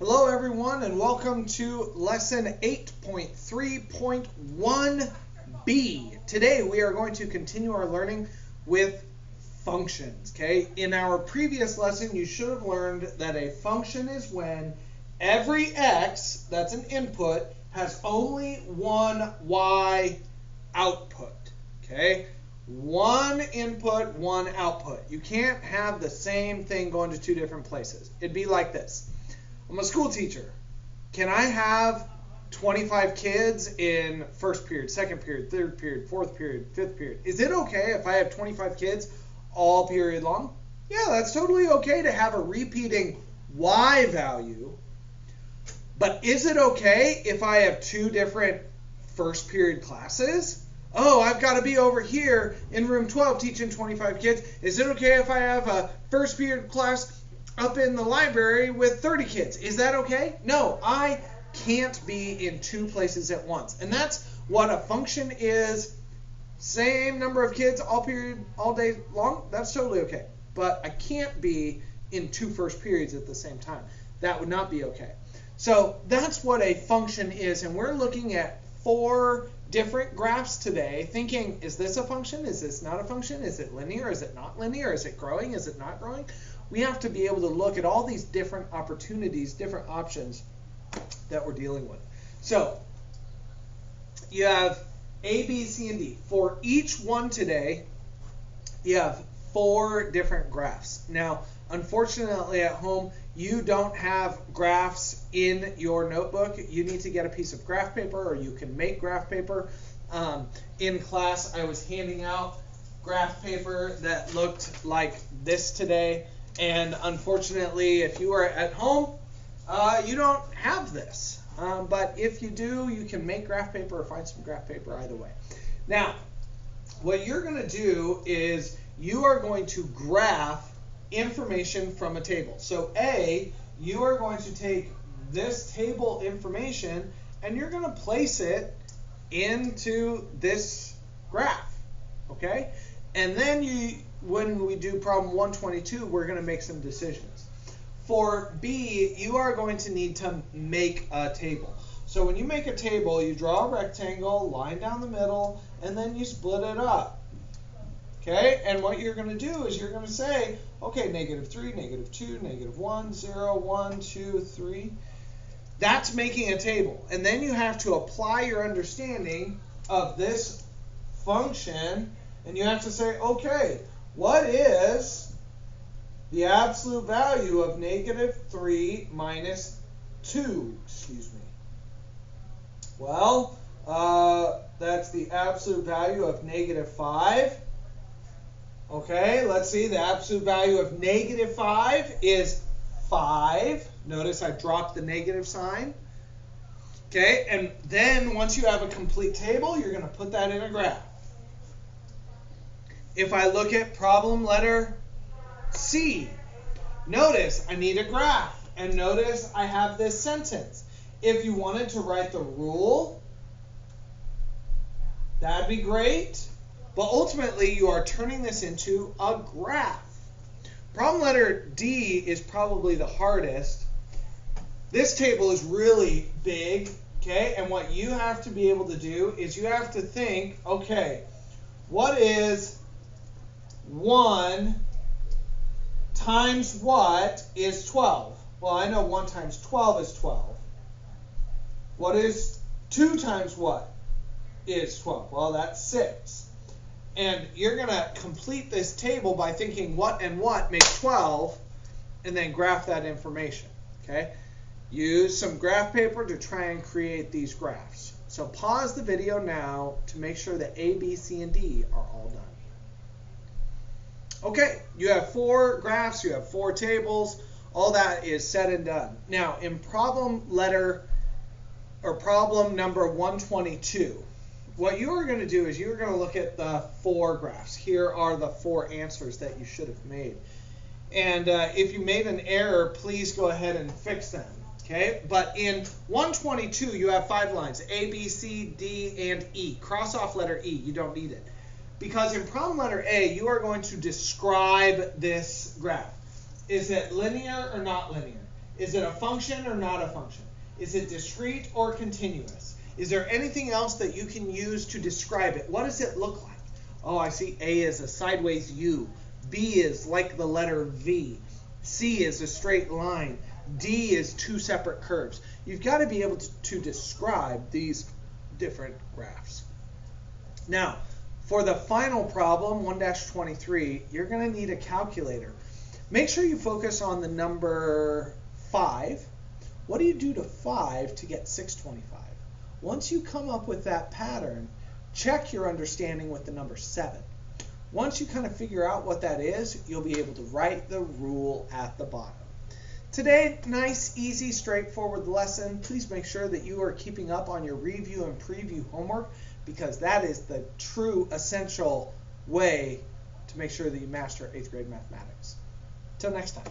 Hello everyone and welcome to lesson 8.3.1b. Today we are going to continue our learning with functions, okay? In our previous lesson you should have learned that a function is when every x, that's an input, has only one y output, okay? One input, one output. You can't have the same thing going to two different places. It'd be like this. I'm a school teacher. Can I have 25 kids in first period, second period, third period, fourth period, fifth period? Is it okay if I have 25 kids all period long? Yeah, that's totally okay to have a repeating y value. But is it okay if I have two different first period classes? Oh, I've got to be over here in room 12 teaching 25 kids. Is it okay if I have a first period class up in the library with 30 kids? Is that okay? No, I can't be in two places at once. And that's what a function is. Same number of kids all day long. That's totally okay. But I can't be in two first periods at the same time. That would not be okay. So that's what a function is. And we're looking at 4 different graphs today, thinking, is this a function? Is this not a function? Is it linear? Is it not linear? Is it growing? Is it not growing? We have to be able to look at all these different opportunities, different options that we're dealing with. So you have A, B, C, and D. For each one today, you have 4 different graphs. Now, unfortunately at home, you don't have graphs in your notebook. You need to get a piece of graph paper, or you can make graph paper. In class, I was handing out graph paper that looked like this today. And unfortunately, if you are at home, you don't have this. But if you do, you can make graph paper or find some graph paper either way. Now, what you're going to do is you are going to graph information from a table. So A, you are going to take this table information and you're going to place it into this graph, okay? And then when we do problem 122, we're going to make some decisions. For B, you are going to need to make a table. So when you make a table, you draw a rectangle, line down the middle, and then you split it up. Okay, and what you're going to do is you're going to say, okay, -3, -2, -1, 0, 1, 2, 3. That's making a table. And then you have to apply your understanding of this function, and you have to say, okay, what is the absolute value of -3 minus 2? Excuse me. Well, that's the absolute value of -5. Okay, let's see, the absolute value of -5 is 5. Notice I dropped the negative sign. Okay, and then once you have a complete table, you're going to put that in a graph. If I look at problem letter C, notice I need a graph. And notice I have this sentence. If you wanted to write the rule, that'd be great. But ultimately, you are turning this into a graph. Problem letter D is probably the hardest. This table is really big, okay? And what you have to be able to do is you have to think, okay, what is 1 times what is 12? Well, I know 1 times 12 is 12. What is 2 times what is 12? Well, that's 6. And you're going to complete this table by thinking what and what make 12, and then graph that information, okay? Use some graph paper to try and create these graphs. So pause the video now to make sure that A, B, C, and D are all done. Okay, you have 4 graphs, you have 4 tables, all that is said and done. Now, in problem number 122, what you are going to do is you're going to look at the 4 graphs. Here are the 4 answers that you should have made. And if you made an error, please go ahead and fix them. Okay? But in 122, you have 5 lines, A, B, C, D, and E. Cross off letter E. You don't need it. Because in problem letter A, you are going to describe this graph. Is it linear or not linear? Is it a function or not a function? Is it discrete or continuous? Is there anything else that you can use to describe it? What does it look like? Oh, I see A is a sideways U. B is like the letter V. C is a straight line. D is two separate curves. You've got to be able to describe these different graphs. Now, for the final problem, 1-23, you're going to need a calculator. Make sure you focus on the number 5. What do you do to 5 to get 625? Once you come up with that pattern, check your understanding with the number 7. Once you kind of figure out what that is, you'll be able to write the rule at the bottom. Today, nice, easy, straightforward lesson. Please make sure that you are keeping up on your review and preview homework, because that is the true essential way to make sure that you master 8th grade mathematics. Till next time.